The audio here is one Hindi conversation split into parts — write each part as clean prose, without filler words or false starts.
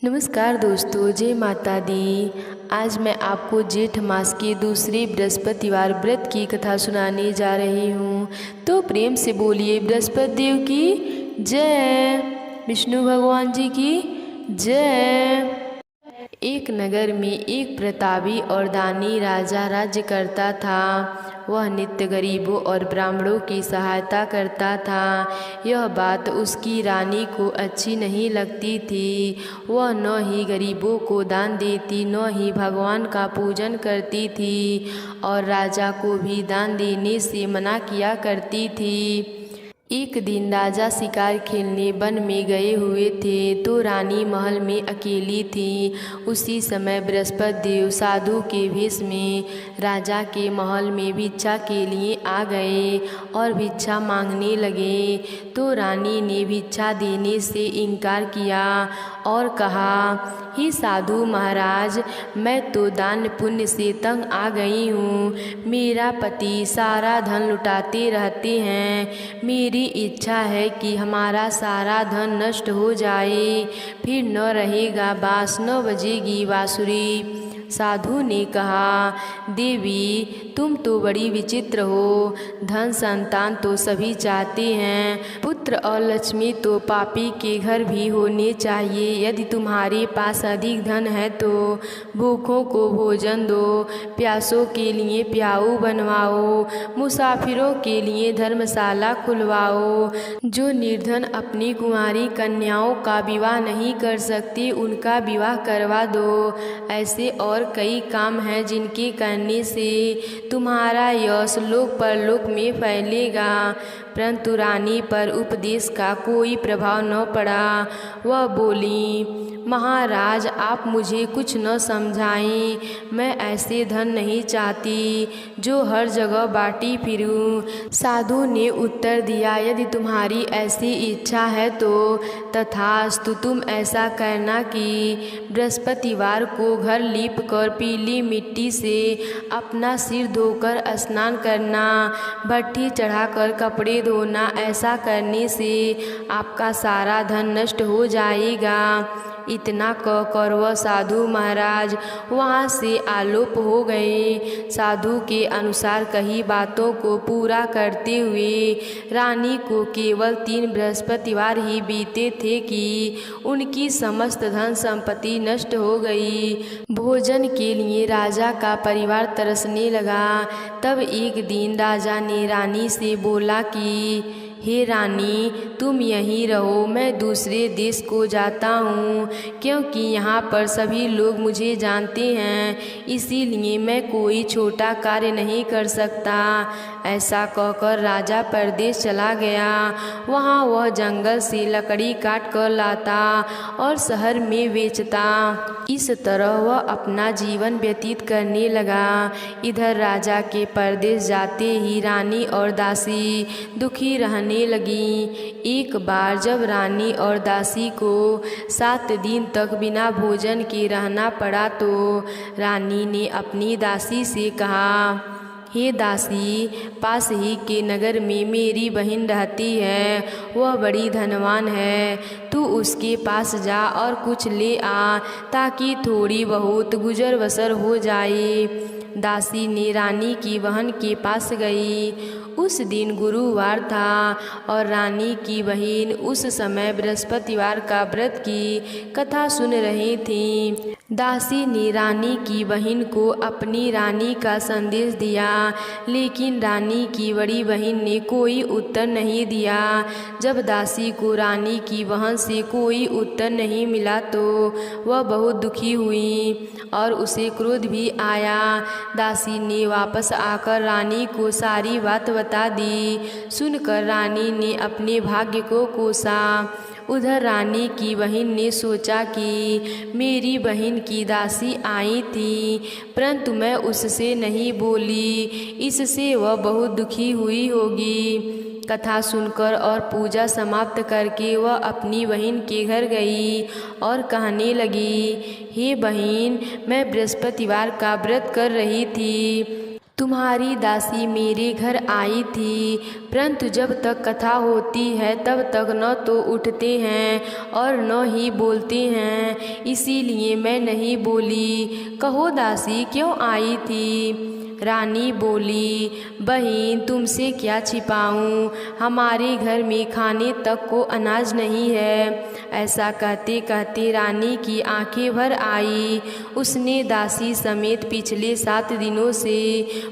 नमस्कार दोस्तों, जय माता दी। आज मैं आपको जेठ मास के दूसरे बृहस्पतिवार व्रत की कथा सुनाने जा रही हूँ। तो प्रेम से बोलिए बृहस्पति देव की जय, विष्णु भगवान जी की जय। एक नगर में एक प्रतापी और दानी राजा राज्य करता था। वह नित्य गरीबों और ब्राह्मणों की सहायता करता था। यह बात उसकी रानी को अच्छी नहीं लगती थी। वह न ही गरीबों को दान देती, न ही भगवान का पूजन करती थी और राजा को भी दान देने से मना किया करती थी। एक दिन राजा शिकार खेलने वन में गए हुए थे तो रानी महल में अकेली थी। उसी समय बृहस्पति देव साधु के वेश में राजा के महल में भिक्षा के लिए आ गए और भिक्षा मांगने लगे। तो रानी ने भिक्षा देने से इनकार किया और कहा, हे साधु महाराज, मैं तो दान पुण्य से तंग आ गई हूँ। मेरा पति सारा धन लुटाते रहते हैं। मेरी इच्छा है कि हमारा सारा धन नष्ट हो जाए, फिर न रहेगा बाँस, न बजेगी बाँसुरी। साधु ने कहा, देवी तुम तो बड़ी विचित्र हो। धन संतान तो सभी चाहते हैं, पुत्र और लक्ष्मी तो पापी के घर भी होने चाहिए। यदि तुम्हारे पास अधिक धन है तो भूखों को भोजन दो, प्यासों के लिए प्याऊ बनवाओ, मुसाफिरों के लिए धर्मशाला खुलवाओ। जो निर्धन अपनी कुंवारी कन्याओं का विवाह नहीं कर सकती, उनका विवाह करवा दो। ऐसे और कई काम हैं जिनके करने से तुम्हारा यश लोक परलोक में फैलेगा। परंतु रानी पर उपदेश का कोई प्रभाव न पड़ा। वह बोली, महाराज आप मुझे कुछ न समझाएं। मैं ऐसे धन नहीं चाहती जो हर जगह बांटी फिरूं। साधु ने उत्तर दिया, यदि तुम्हारी ऐसी इच्छा है तो तथास्तु। तुम ऐसा करना कि बृहस्पतिवार को घर लीप कर पीली मिट्टी से अपना सिर धोकर स्नान करना, भट्ठी चढ़ाकर कपड़े धोना। ऐसा करने से आपका सारा धन नष्ट हो जाएगा। इतना कहकर वह साधु महाराज वहाँ से आलोप हो गए। साधु के अनुसार कही बातों को पूरा करते हुए रानी को केवल 3 बृहस्पतिवार ही बीते थे कि उनकी समस्त धन संपत्ति नष्ट हो गई। भोजन के लिए राजा का परिवार तरसने लगा। तब एक दिन राजा ने रानी से बोला कि हे रानी, तुम यहीं रहो, मैं दूसरे देश को जाता हूँ, क्योंकि यहाँ पर सभी लोग मुझे जानते हैं, इसीलिए मैं कोई छोटा कार्य नहीं कर सकता। ऐसा कहकर राजा परदेश चला गया। वहाँ वह जंगल से लकड़ी काट कर लाता और शहर में बेचता। इस तरह वह अपना जीवन व्यतीत करने लगा। इधर राजा के परदेश जाते ही रानी और दासी दुखी रहने लगी। एक बार जब रानी और दासी को 7 दिन तक बिना भोजन के रहना पड़ा तो रानी ने अपनी दासी से कहा, हे दासी, पास ही के नगर में मेरी बहन रहती है। वह बड़ी धनवान है। तू उसके पास जा और कुछ ले आ ताकि थोड़ी बहुत गुजर बसर हो जाए। दासी ने रानी की बहन के पास गई। उस दिन गुरुवार था और रानी की बहन उस समय बृहस्पतिवार का व्रत की कथा सुन रही थी। दासी ने रानी की बहन को अपनी रानी का संदेश दिया, लेकिन रानी की बड़ी बहन ने कोई उत्तर नहीं दिया। जब दासी को रानी की बहन से कोई उत्तर नहीं मिला तो वह बहुत दुखी हुई और उसे क्रोध भी आया। दासी ने वापस आकर रानी को सारी बात बता दी। सुनकर रानी ने अपने भाग्य को कोसा। उधर रानी की बहन ने सोचा कि मेरी बहन की दासी आई थी, परंतु मैं उससे नहीं बोली, इससे वह बहुत दुखी हुई होगी। कथा सुनकर और पूजा समाप्त करके वह अपनी बहन के घर गई और कहने लगी, हे बहन, मैं बृहस्पतिवार का व्रत कर रही थी तुम्हारी दासी मेरे घर आई थी, परंतु जब तक कथा होती है तब तक न तो उठते हैं और न ही बोलते हैं, इसीलिए मैं नहीं बोली। कहो दासी क्यों आई थी? रानी बोली, बहन तुमसे क्या छिपाऊं, हमारे घर में खाने तक को अनाज नहीं है। ऐसा कहते कहते रानी की आंखें भर आई। उसने दासी समेत पिछले 7 दिनों से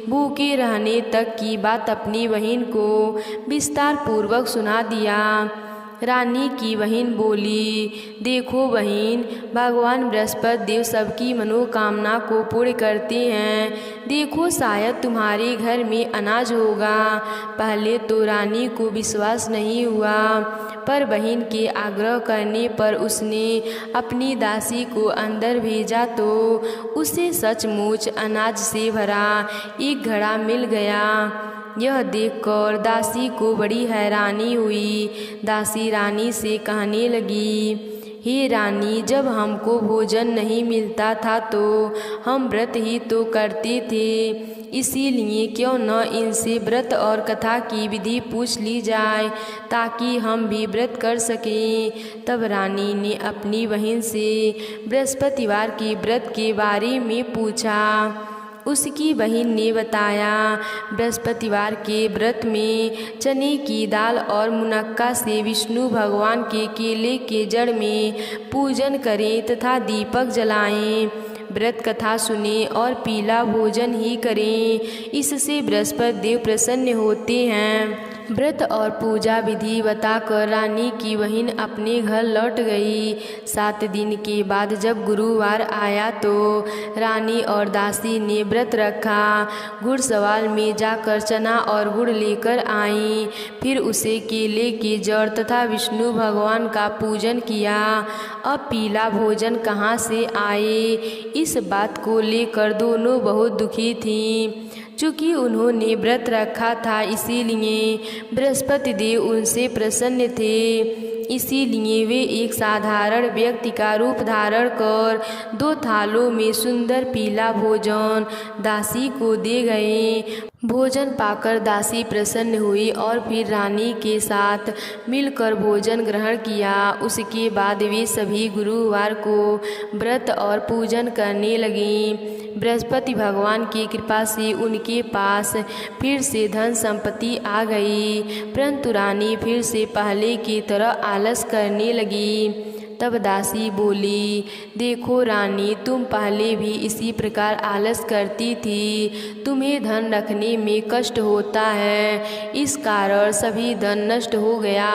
भूखे रहने तक की बात अपनी बहन को विस्तार पूर्वक सुना दिया। रानी की बहन बोली, देखो बहन, भगवान बृहस्पति देव सबकी मनोकामना को पूर्ण करते हैं। देखो शायद तुम्हारे घर में अनाज होगा। पहले तो रानी को विश्वास नहीं हुआ, पर बहन के आग्रह करने पर उसने अपनी दासी को अंदर भेजा तो उसे सचमुच अनाज से भरा एक घड़ा मिल गया। यह देखकर दासी को बड़ी हैरानी हुई। दासी रानी से कहने लगी, हे रानी, जब हमको भोजन नहीं मिलता था तो हम व्रत ही तो करते थे, इसीलिए क्यों न इनसे व्रत और कथा की विधि पूछ ली जाए ताकि हम भी व्रत कर सकें। तब रानी ने अपनी बहन से बृहस्पतिवार के व्रत के बारे में पूछा। उसकी बहन ने बताया, बृहस्पतिवार के व्रत में चने की दाल और मुनक्का से विष्णु भगवान के केले के जड़ में पूजन करें तथा दीपक जलाएं, व्रत कथा सुने और पीला भोजन ही करें, इससे बृहस्पति देव प्रसन्न होते हैं। व्रत और पूजा विधि बताकर रानी की बहन अपने घर लौट गई। 7 दिन के बाद जब गुरुवार आया तो रानी और दासी ने व्रत रखा। घुड़सवाल में जाकर चना और गुड़ लेकर आई, फिर उसे केले के जड़ तथा विष्णु भगवान का पूजन किया। अब पीला भोजन कहाँ से आए, इस बात को लेकर दोनों बहुत दुखी थीं। चूँकि उन्होंने व्रत रखा था इसीलिए बृहस्पति देव उनसे प्रसन्न थे, इसीलिए वे एक साधारण व्यक्ति का रूप धारण कर 2 थालों में सुंदर पीला भोजन दासी को दे गए। भोजन पाकर दासी प्रसन्न हुई और फिर रानी के साथ मिलकर भोजन ग्रहण किया। उसके बाद वे सभी गुरुवार को व्रत और पूजन करने लगे। बृहस्पति भगवान की कृपा से उनके पास फिर से धन संपत्ति आ गई, परंतु रानी फिर से पहले की तरह आलस करने लगी। तब दासी बोली, देखो रानी, तुम पहले भी इसी प्रकार आलस करती थी, तुम्हें धन रखने में कष्ट होता है, इस कारण सभी धन नष्ट हो गया,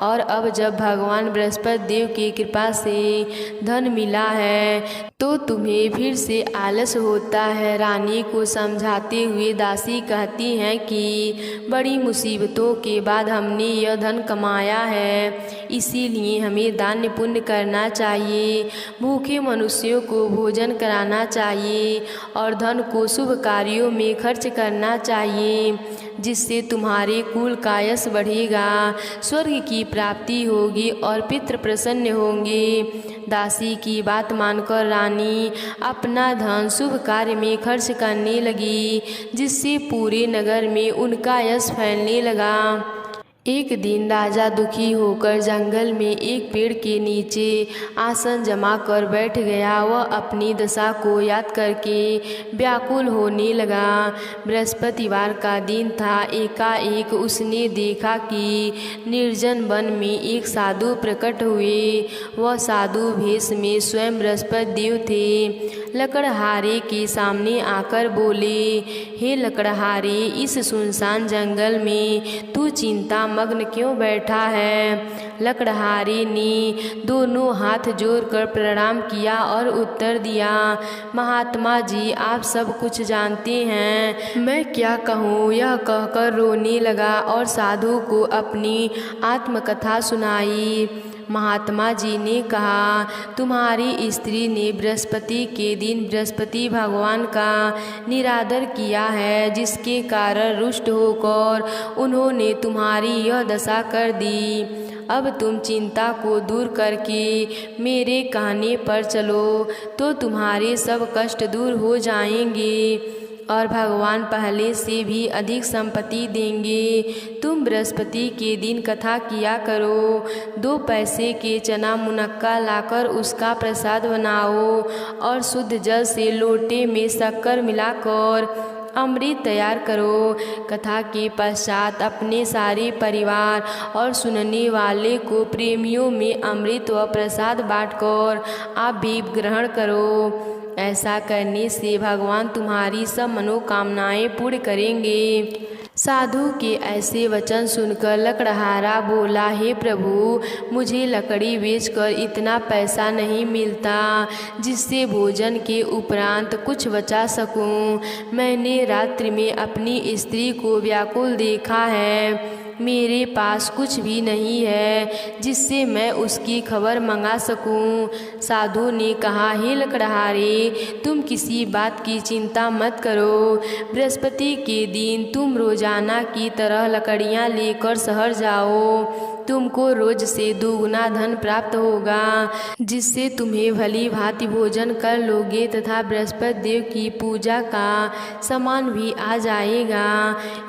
और अब जब भगवान बृहस्पति देव की कृपा से धन मिला है तो तुम्हें फिर से आलस होता है। रानी को समझाते हुए दासी कहती हैं कि बड़ी मुसीबतों के बाद हमने यह धन कमाया है, इसीलिए हमें दान पुण्य करना चाहिए, भूखे मनुष्यों को भोजन कराना चाहिए और धन को शुभ कार्यों में खर्च करना चाहिए, जिससे तुम्हारे कुल का यश बढ़ेगा, स्वर्ग की प्राप्ति होगी और पितृ प्रसन्न होंगे। दासी की बात मानकर रानी अपना धन शुभ कार्य में खर्च करने लगी, जिससे पूरे नगर में उनका यश फैलने लगा। एक दिन राजा दुखी होकर जंगल में एक पेड़ के नीचे आसन जमा कर बैठ गया। वह अपनी दशा को याद करके व्याकुल होने लगा। बृहस्पतिवार का दिन था। एकाएक उसने देखा कि निर्जन वन में एक साधु प्रकट हुए। वह साधु भेष में स्वयं बृहस्पति देव थे। लकड़हारे के सामने आकर बोले, हे लकड़हारे, इस सुनसान जंगल में तू चिंता मग्न क्यों बैठा है? लकड़हारे ने दोनों हाथ जोड़कर प्रणाम किया और उत्तर दिया, महात्मा जी, आप सब कुछ जानते हैं, मैं क्या कहूँ। यह कहकर रोने लगा और साधु को अपनी आत्मकथा सुनाई। महात्मा जी ने कहा, तुम्हारी स्त्री ने बृहस्पति के दिन बृहस्पति भगवान का निरादर किया है, जिसके कारण रुष्ट होकर उन्होंने तुम्हारी यह दशा कर दी। अब तुम चिंता को दूर करके मेरे कहने पर चलो तो तुम्हारे सब कष्ट दूर हो जाएंगे। और भगवान पहले से भी अधिक संपत्ति देंगे। तुम बृहस्पति के दिन कथा किया करो। 2 पैसे के चना मुनक्का लाकर उसका प्रसाद बनाओ और शुद्ध जल से लोटे में शक्कर मिलाकर अमृत तैयार करो। कथा के पश्चात अपने सारे परिवार और सुनने वाले को प्रेमियों में अमृत व प्रसाद बांटकर आप भी ग्रहण करो। ऐसा करने से भगवान तुम्हारी सब मनोकामनाएं पूर्ण करेंगे। साधु के ऐसे वचन सुनकर लकड़हारा बोला, हे प्रभु, मुझे लकड़ी बेचकर इतना पैसा नहीं मिलता जिससे भोजन के उपरांत कुछ बचा सकूं। मैंने रात्रि में अपनी स्त्री को व्याकुल देखा है। मेरे पास कुछ भी नहीं है जिससे मैं उसकी खबर मंगा सकूं। साधु ने कहा, हे लकड़हारे, तुम किसी बात की चिंता मत करो। बृहस्पति के दिन तुम रोजाना की तरह लकड़ियां लेकर शहर जाओ। तुमको रोज से 2 गुना धन प्राप्त होगा जिससे तुम्हें भली भांति भोजन कर लोगे तथा बृहस्पति देव की पूजा का सामान भी आ जाएगा।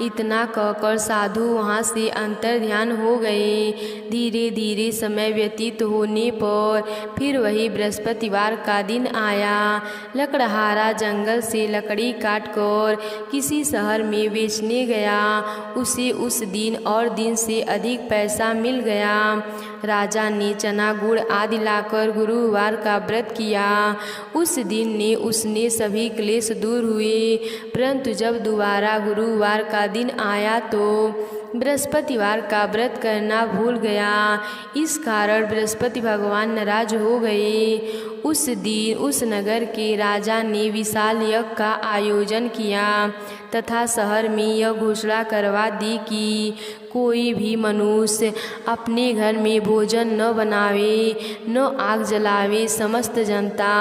इतना कहकर साधु वहाँ से अंतर ध्यान हो गए। धीरे धीरे समय व्यतीत होने पर फिर वही बृहस्पतिवार का दिन आया। लकड़हारा जंगल से लकड़ी काटकर किसी शहर में बेचने गया। उसे उस दिन और दिन से अधिक पैसा मिल गया। राजा ने चना गुड़ आदि लाकर गुरुवार का व्रत किया। उस दिन ने उसने सभी क्लेश दूर हुए। परंतु जब दोबारा गुरुवार का दिन आया तो बृहस्पतिवार का व्रत करना भूल गया। इस कारण बृहस्पति भगवान नाराज हो गए। उस दिन उस नगर के राजा ने विशाल यज्ञ का आयोजन किया तथा शहर में यह घोषणा करवा दी कि कोई भी मनुष्य अपने घर में भोजन न बनावे, न आग जलावे। समस्त जनता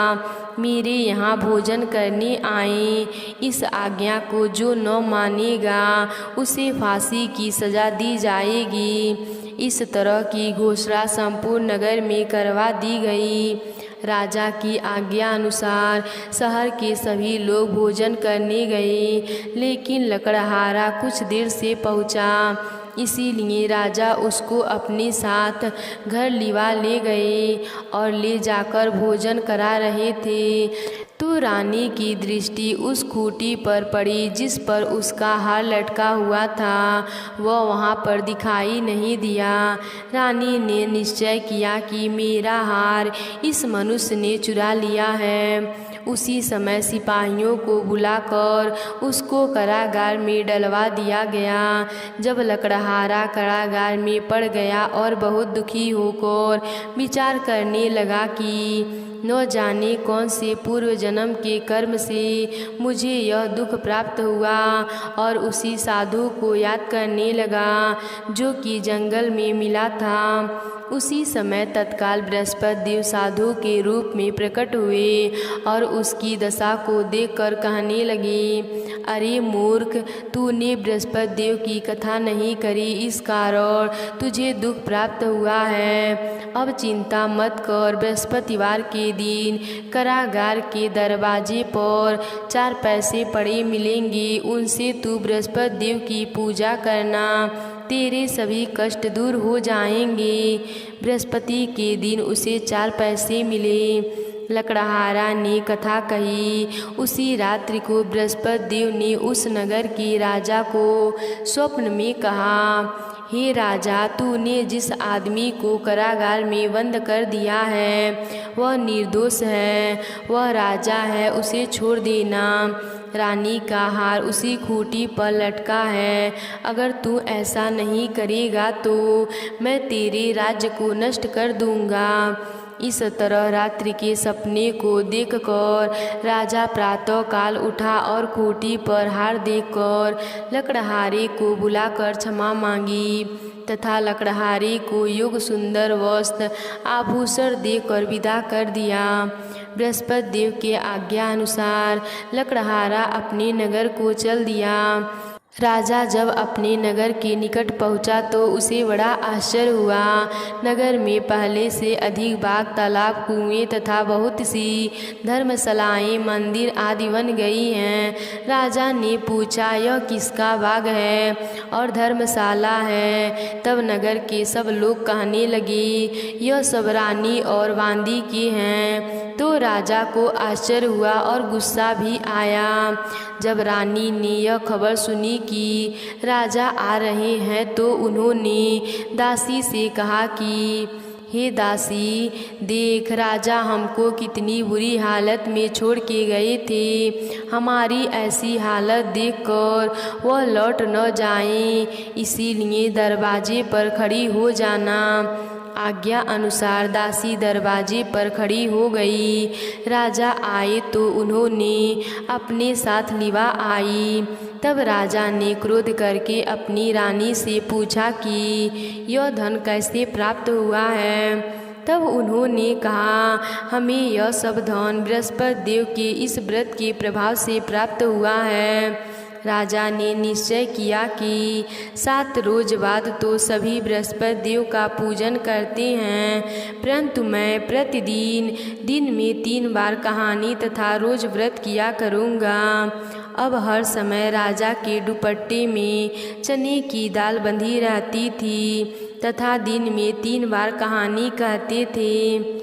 मेरे यहाँ भोजन करने आए। इस आज्ञा को जो न मानेगा उसे फांसी की सजा दी जाएगी। इस तरह की घोषणा संपूर्ण नगर में करवा दी गई। राजा की आज्ञा अनुसार शहर के सभी लोग भोजन करने गए, लेकिन लकड़हारा कुछ देर से पहुंचा। इसीलिए राजा उसको अपने साथ घर लिवा ले गए और ले जाकर भोजन करा रहे थे तो रानी की दृष्टि उस खूंटी पर पड़ी जिस पर उसका हार लटका हुआ था। वह वहाँ पर दिखाई नहीं दिया। रानी ने निश्चय किया कि मेरा हार इस मनुष्य ने चुरा लिया है। उसी समय सिपाहियों को बुलाकर उसको कारागार में डलवा दिया गया। जब लकड़हारा कारागार में पड़ गया और बहुत दुखी होकर विचार करने लगा कि न जाने कौन से पूर्व जन्म के कर्म से मुझे यह दुख प्राप्त हुआ, और उसी साधु को याद करने लगा जो कि जंगल में मिला था। उसी समय तत्काल बृहस्पति देव साधु के रूप में प्रकट हुए और उसकी दशा को देखकर कहने लगे, अरे मूर्ख, तूने बृहस्पति देव की कथा नहीं करी, इस कारण तुझे दुख प्राप्त हुआ है। अब चिंता मत कर। बृहस्पतिवार के दिन कारागार के दरवाजे पर 4 पैसे पड़े मिलेंगे। उनसे तू बृहस्पति देव की पूजा करना, तेरे सभी कष्ट दूर हो जाएंगे। बृहस्पति के दिन उसे 4 पैसे मिले। लकड़हारा ने कथा कही। उसी रात्रि को बृहस्पति देव ने उस नगर के राजा को स्वप्न में कहा, हे राजा, तूने जिस आदमी को कारागार में बंद कर दिया है वह निर्दोष है, वह राजा है, उसे छोड़ देना। रानी का हार उसी खूंटी पर लटका है। अगर तू ऐसा नहीं करेगा तो मैं तेरे राज्य को नष्ट कर दूंगा। इस तरह रात्रि के सपने को देखकर राजा प्रातः काल उठा और खूंटी पर हार देखकर लकड़हारे को बुलाकर क्षमा मांगी तथा लकड़हारे को योग सुंदर वस्त्र आभूषण देकर विदा कर दिया। बृहस्पति देव के आज्ञा अनुसार लकड़हारा अपने नगर को चल दिया। राजा जब अपने नगर के निकट पहुंचा तो उसे बड़ा आश्चर्य हुआ। नगर में पहले से अधिक बाग, तालाब, कुएं तथा बहुत सी धर्मशालाएं, मंदिर आदि बन गई हैं। राजा ने पूछा, यह किसका बाग है और धर्मशाला है? तब नगर के सब लोग कहने लगे, यह सब रानी और बांदी के हैं। तो राजा को आश्चर्य हुआ और गुस्सा भी आया। जब रानी ने यह खबर सुनी कि राजा आ रहे हैं तो उन्होंने दासी से कहा कि हे दासी, देख राजा हमको कितनी बुरी हालत में छोड़ के गए थे। हमारी ऐसी हालत देखकर वह लौट न जाएं, इसीलिए दरवाजे पर खड़ी हो जाना। आज्ञा अनुसार दासी दरवाजे पर खड़ी हो गई। राजा आए तो उन्होंने अपने साथ लिवा आई। तब राजा ने क्रोध करके अपनी रानी से पूछा कि यह धन कैसे प्राप्त हुआ है? तब उन्होंने कहा, हमें यह सब धन बृहस्पति देव के इस व्रत के प्रभाव से प्राप्त हुआ है। राजा ने निश्चय किया कि 7 रोज बाद तो सभी बृहस्पति देव का पूजन करते हैं, परंतु मैं प्रतिदिन दिन में 3 बार कहानी तथा रोज व्रत किया करूँगा। अब हर समय राजा के दुपट्टे में चने की दाल बंधी रहती थी तथा दिन में 3 बार कहानी कहते थे।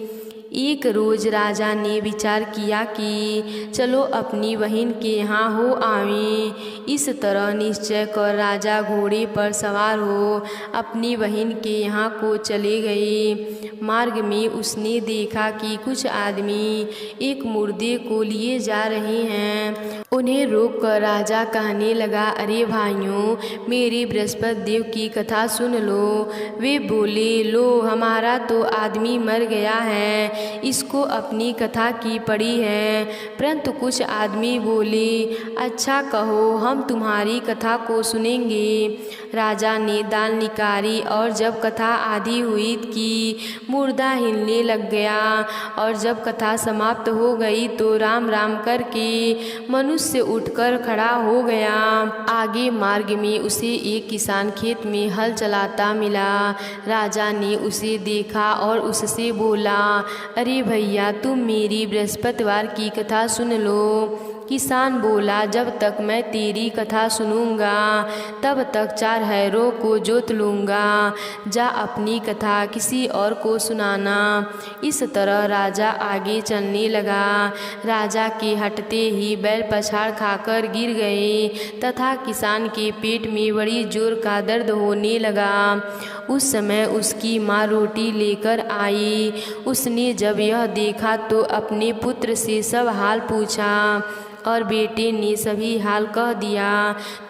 एक रोज राजा ने विचार किया कि चलो अपनी बहन के यहाँ हो आवें। इस तरह निश्चय कर राजा घोड़े पर सवार हो अपनी बहन के यहाँ को चले गए। मार्ग में उसने देखा कि कुछ आदमी एक मुर्दे को लिए जा रहे हैं। उन्हें रोककर राजा कहने लगा, अरे भाइयों, मेरी बृहस्पति देव की कथा सुन लो। वे बोले, लो हमारा तो आदमी मर गया है, इसको अपनी कथा की पड़ी है। परंतु कुछ आदमी बोले, अच्छा कहो, हम तुम्हारी कथा को सुनेंगे। राजा ने दाल निकाली और जब कथा आधी हुई कि मुर्दा हिलने लग गया और जब कथा समाप्त हो गई तो राम राम करके मनुष्य उठकर खड़ा हो गया। आगे मार्ग में उसे एक किसान खेत में हल चलाता मिला। राजा ने उसे देखा और उससे बोला, अरे भैया, तुम मेरी बृहस्पतिवार की कथा सुन लो। किसान बोला, जब तक मैं तेरी कथा सुनूंगा तब तक 4 हैरों को जोत लूँगा। जा अपनी कथा किसी और को सुनाना। इस तरह राजा आगे चलने लगा। राजा के हटते ही बैल पछाड़ खाकर गिर गए तथा किसान के पेट में बड़ी जोर का दर्द होने लगा। उस समय उसकी माँ रोटी लेकर आई। उसने जब यह देखा तो अपने पुत्र से सब हाल पूछा और बेटे ने सभी हाल कह दिया।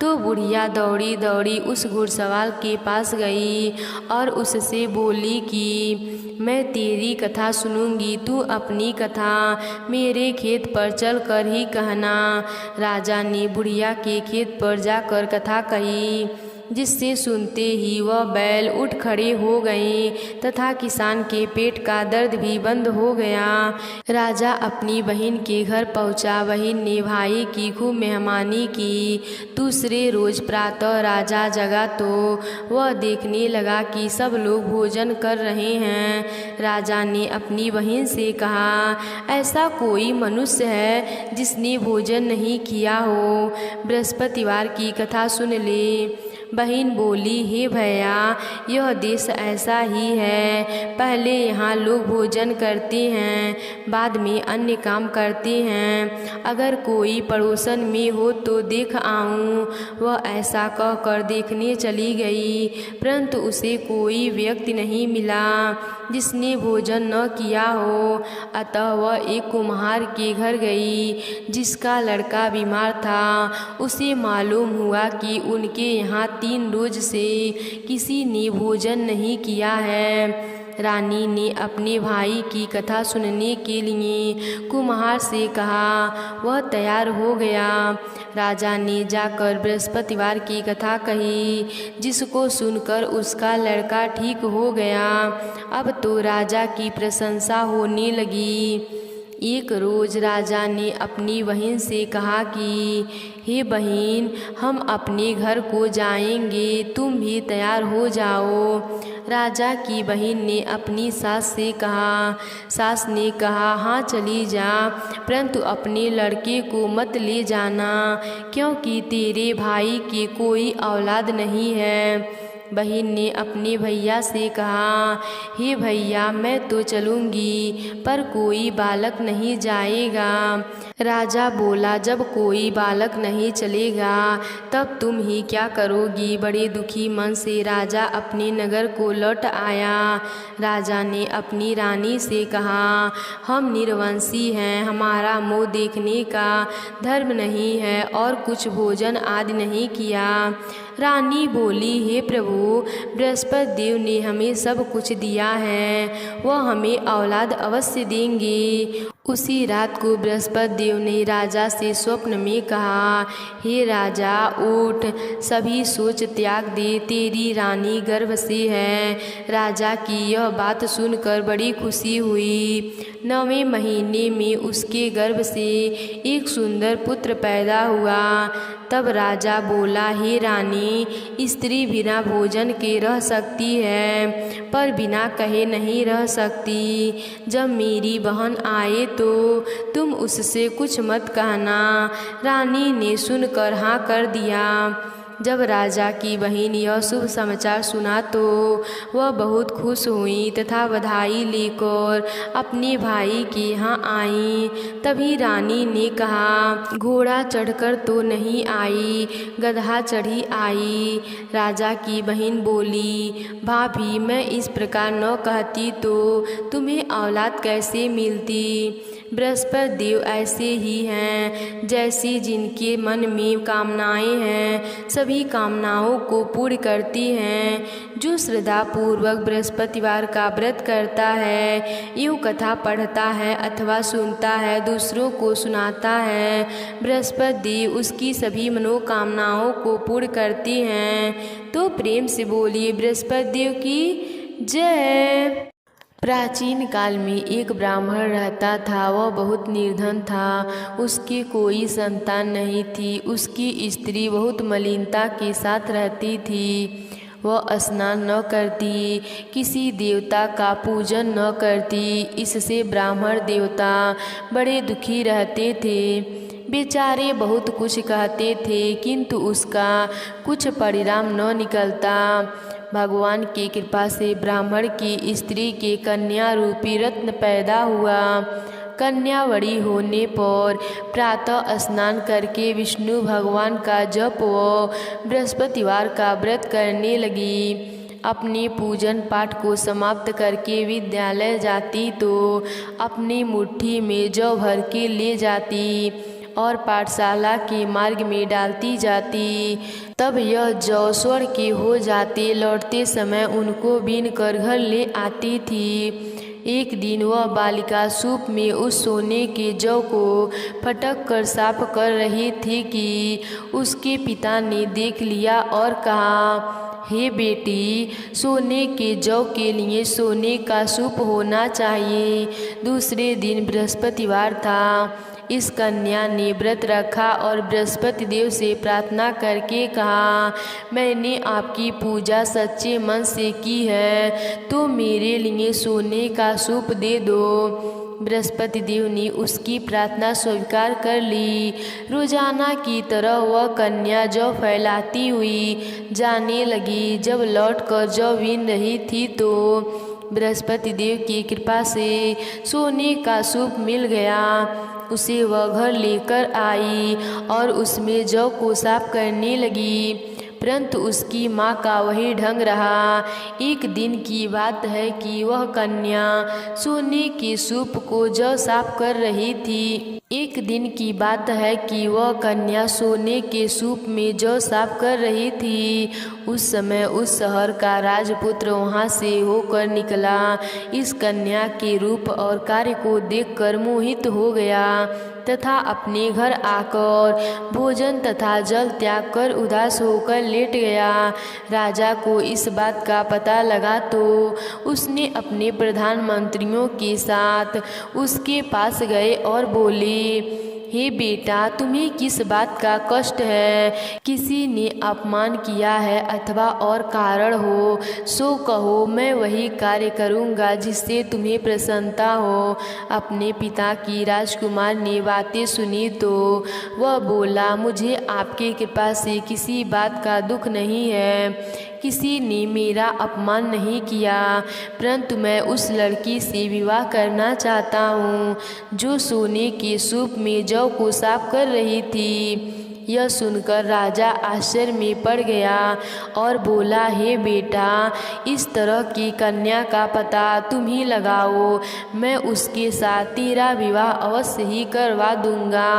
तो बुढ़िया दौड़ी दौड़ी उस घुड़सवार के पास गई और उससे बोली कि मैं तेरी कथा सुनूंगी, तू अपनी कथा मेरे खेत पर चल कर ही कहना। राजा ने बुढ़िया के खेत पर जाकर कथा कही, जिससे सुनते ही वह बैल उठ खड़े हो गए तथा किसान के पेट का दर्द भी बंद हो गया। राजा अपनी बहन के घर पहुंचा। बहन ने भाई की खूब मेहमानी की। दूसरे रोज प्रातः राजा जगा तो वह देखने लगा कि सब लोग भोजन कर रहे हैं। राजा ने अपनी बहन से कहा, ऐसा कोई मनुष्य है जिसने भोजन नहीं किया हो? बृहस्पतिवार की कथा सुन ले। बहन बोली, हे भैया, यह देश ऐसा ही है। पहले यहाँ लोग भोजन करते हैं, बाद में अन्य काम करते हैं। अगर कोई पड़ोसन में हो तो देख आऊँ। वह ऐसा कहकर देखने चली गई, परंतु उसे कोई व्यक्ति नहीं मिला जिसने भोजन न किया हो। अतः वह एक कुम्हार के घर गई जिसका लड़का बीमार था। उसे मालूम हुआ कि उनके यहाँ 3 रोज से किसी ने भोजन नहीं किया है। रानी ने अपने भाई की कथा सुनने के लिए कुम्हार से कहा। वह तैयार हो गया। राजा ने जाकर बृहस्पतिवार की कथा कही, जिसको सुनकर उसका लड़का ठीक हो गया। अब तो राजा की प्रशंसा होने लगी। एक रोज़ राजा ने अपनी बहन से कहा कि हे बहन, हम अपने घर को जाएंगे, तुम भी तैयार हो जाओ। राजा की बहन ने अपनी सास से कहा। सास ने कहा, हाँ चली जा, परंतु अपने लड़के को मत ले जाना, क्योंकि तेरे भाई की कोई औलाद नहीं है। बहन ने अपने भैया से कहा, हे भैया, मैं तो चलूँगी, पर कोई बालक नहीं जाएगा। राजा बोला, जब कोई बालक नहीं चलेगा तब तुम ही क्या करोगी। बड़े दुखी मन से राजा अपने नगर को लौट आया। राजा ने अपनी रानी से कहा, हम निर्वंशी हैं, हमारा मुँह देखने का धर्म नहीं है और कुछ भोजन आदि नहीं किया। रानी बोली, हे प्रभु, बृहस्पति देव ने हमें सब कुछ दिया है, वह हमें औलाद अवश्य देंगे। उसी रात को बृहस्पति देव ने राजा से स्वप्न में कहा, हे राजा, उठ, सभी सोच त्याग दे, तेरी रानी गर्भ से है। राजा की यह बात सुनकर बड़ी खुशी हुई। 9वें महीने में उसके गर्भ से एक सुंदर पुत्र पैदा हुआ। तब राजा बोला, हे रानी, स्त्री बिना भोजन के रह सकती है, पर बिना कहे नहीं रह सकती। जब मेरी बहन आए तो तुम उससे कुछ मत कहना। रानी ने सुनकर हाँ कर दिया। जब राजा की बहन यह शुभ समाचार सुना तो वह बहुत खुश हुई तथा बधाई लेकर अपने भाई के यहाँ आई। तभी रानी ने कहा, घोड़ा चढ़कर तो नहीं आई, गधा चढ़ी आई। राजा की बहन बोली, भाभी, मैं इस प्रकार न कहती तो तुम्हें औलाद कैसे मिलती। बृहस्पति देव ऐसे ही हैं, जैसी जिनके मन में कामनाएं हैं, सभी कामनाओं को पूर्ण करती हैं। जो श्रद्धा पूर्वक बृहस्पतिवार का व्रत करता है, यूँ कथा पढ़ता है अथवा सुनता है, दूसरों को सुनाता है, बृहस्पति देव उसकी सभी मनोकामनाओं को पूर्ण करती हैं। तो प्रेम से बोलिए बृहस्पति देव की जय। प्राचीन काल में एक ब्राह्मण रहता था। वह बहुत निर्धन था, उसकी कोई संतान नहीं थी। उसकी स्त्री बहुत मलिनता के साथ रहती थी। वह स्नान न करती, किसी देवता का पूजन न करती। इससे ब्राह्मण देवता बड़े दुखी रहते थे। बेचारे बहुत कुछ कहते थे, किंतु उसका कुछ परिणाम न निकलता। भगवान की कृपा से ब्राह्मण की स्त्री के कन्या रूपी रत्न पैदा हुआ। कन्या बड़ी होने पर प्रातः स्नान करके विष्णु भगवान का जप व बृहस्पतिवार का व्रत करने लगी। अपने पूजन पाठ को समाप्त करके विद्यालय जाती तो अपनी मुट्ठी में जौ भर के ले जाती और पाठशाला के मार्ग में डालती जाती। तब यह जौ स्वर्ण के हो जाते। लौटते समय उनको बीन कर घर ले आती थी। एक दिन वह बालिका सूप में उस सोने के जौ को फटक कर साफ कर रही थी कि उसके पिता ने देख लिया और कहा, हे बेटी, सोने के जौ के लिए सोने का सूप होना चाहिए। दूसरे दिन बृहस्पतिवार था। इस कन्या ने व्रत रखा और बृहस्पति देव से प्रार्थना करके कहा, मैंने आपकी पूजा सच्चे मन से की है, तो मेरे लिए सोने का सूप दे दो। बृहस्पति देव ने उसकी प्रार्थना स्वीकार कर ली। रोजाना की तरह वह कन्या जौ फैलाती हुई जाने लगी। जब लौटकर जौ बीन रही थी तो बृहस्पति देव की कृपा से सोने का सूप मिल गया। उसे वह घर लेकर आई और उसमें जौ को साफ करने लगी, परंतु उसकी माँ का वही ढंग रहा। एक दिन की बात है कि वह कन्या सोने के सूप को जौ साफ कर रही थी। एक दिन की बात है कि वह कन्या सोने के सूप में जौ साफ कर रही थी। उस समय उस शहर का राजपुत्र वहां से होकर निकला। इस कन्या के रूप और कार्य को देखकर मोहित हो गया तथा अपने घर आकर भोजन तथा जल त्याग कर उदास होकर लेट गया। राजा को इस बात का पता लगा तो उसने अपने प्रधानमंत्रियों के साथ उसके पास गए और बोले, हे बेटा, तुम्हें किस बात का कष्ट है? किसी ने अपमान किया है अथवा और कारण हो सो कहो, मैं वही कार्य करूँगा जिससे तुम्हें प्रसन्नता हो। अपने पिता की राजकुमार ने बातें सुनी तो वह बोला, मुझे आपकी कृपा से किसी बात का दुख नहीं है। किसी ने मेरा अपमान नहीं किया, परंतु मैं उस लड़की से विवाह करना चाहता हूँ जो सोने के सूप में जौ को साफ कर रही थी। यह सुनकर राजा आश्चर्य में पड़ गया और बोला, हे बेटा, इस तरह की कन्या का पता तुम ही लगाओ, मैं उसके साथ तेरा विवाह अवश्य ही करवा दूंगा।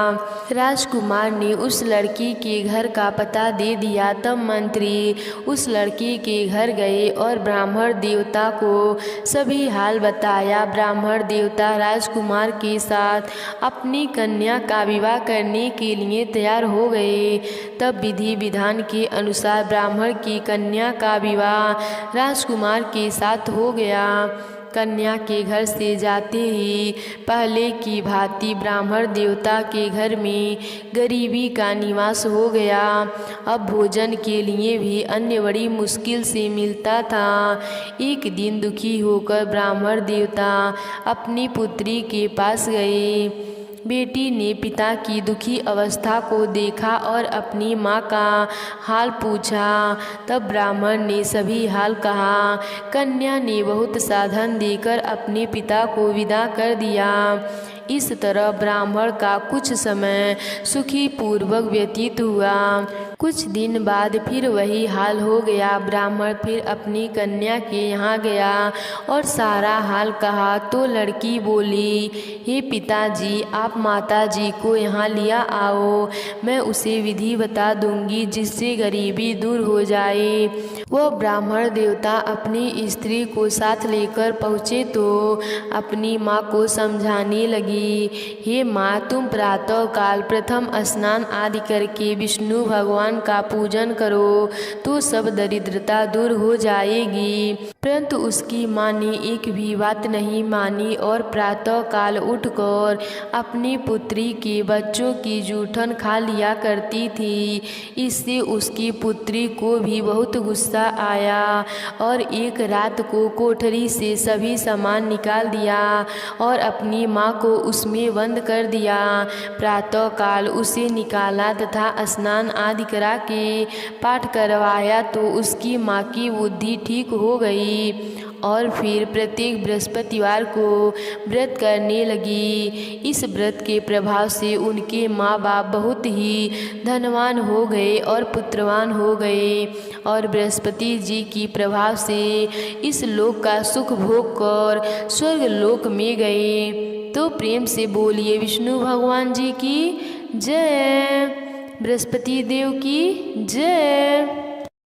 राजकुमार ने उस लड़की के घर का पता दे दिया। तब मंत्री उस लड़की के घर गए और ब्राह्मण देवता को सभी हाल बताया। ब्राह्मण देवता राजकुमार के साथ अपनी कन्या का विवाह करने के लिए तैयार हो गए। तब विधि विधान के अनुसार ब्राह्मण की कन्या का विवाह राजकुमार के साथ हो गया। कन्या के घर से जाते ही पहले की भांति ब्राह्मण देवता के घर में गरीबी का निवास हो गया। अब भोजन के लिए भी अन्न बड़ी मुश्किल से मिलता था। एक दिन दुखी होकर ब्राह्मण देवता अपनी पुत्री के पास गए। बेटी ने पिता की दुखी अवस्था को देखा और अपनी माँ का हाल पूछा। तब ब्राह्मण ने सभी हाल कहा। कन्या ने बहुत साधन देकर अपने पिता को विदा कर दिया। इस तरह ब्राह्मण का कुछ समय सुखी पूर्वक व्यतीत हुआ। कुछ दिन बाद फिर वही हाल हो गया। ब्राह्मण फिर अपनी कन्या के यहाँ गया और सारा हाल कहा तो लड़की बोली, हे पिताजी, आप माताजी को यहाँ लिया आओ, मैं उसे विधि बता दूंगी जिससे गरीबी दूर हो जाए। वह ब्राह्मण देवता अपनी स्त्री को साथ लेकर पहुँचे तो अपनी माँ को समझाने लगी, हे माँ, तुम प्रातः काल प्रथम स्नान आदि करके विष्णु भगवान का पूजन करो तो सब दरिद्रता दूर हो जाएगी। परंतु उसकी माँ ने एक भी बात नहीं मानी और प्रातः काल उठकर अपनी पुत्री के बच्चों की जूठन खा लिया करती थी। इससे उसकी पुत्री को भी बहुत गुस्सा आया और एक रात को कोठरी से सभी सामान निकाल दिया और अपनी माँ को उसमें बंद कर दिया। प्रातः काल उसे निकाला तथा स्नान आदि करा के पाठ करवाया तो उसकी माँ की बुद्धि ठीक हो गई और फिर प्रत्येक बृहस्पतिवार को व्रत करने लगी। इस व्रत के प्रभाव से उनके माँ बाप बहुत ही धनवान हो गए और पुत्रवान हो गए और बृहस्पति जी की प्रभाव से इस लोक का सुख भोग कर स्वर्ग लोक में गए। तो प्रेम से बोलिए विष्णु भगवान जी की जय, बृहस्पति देव की जय।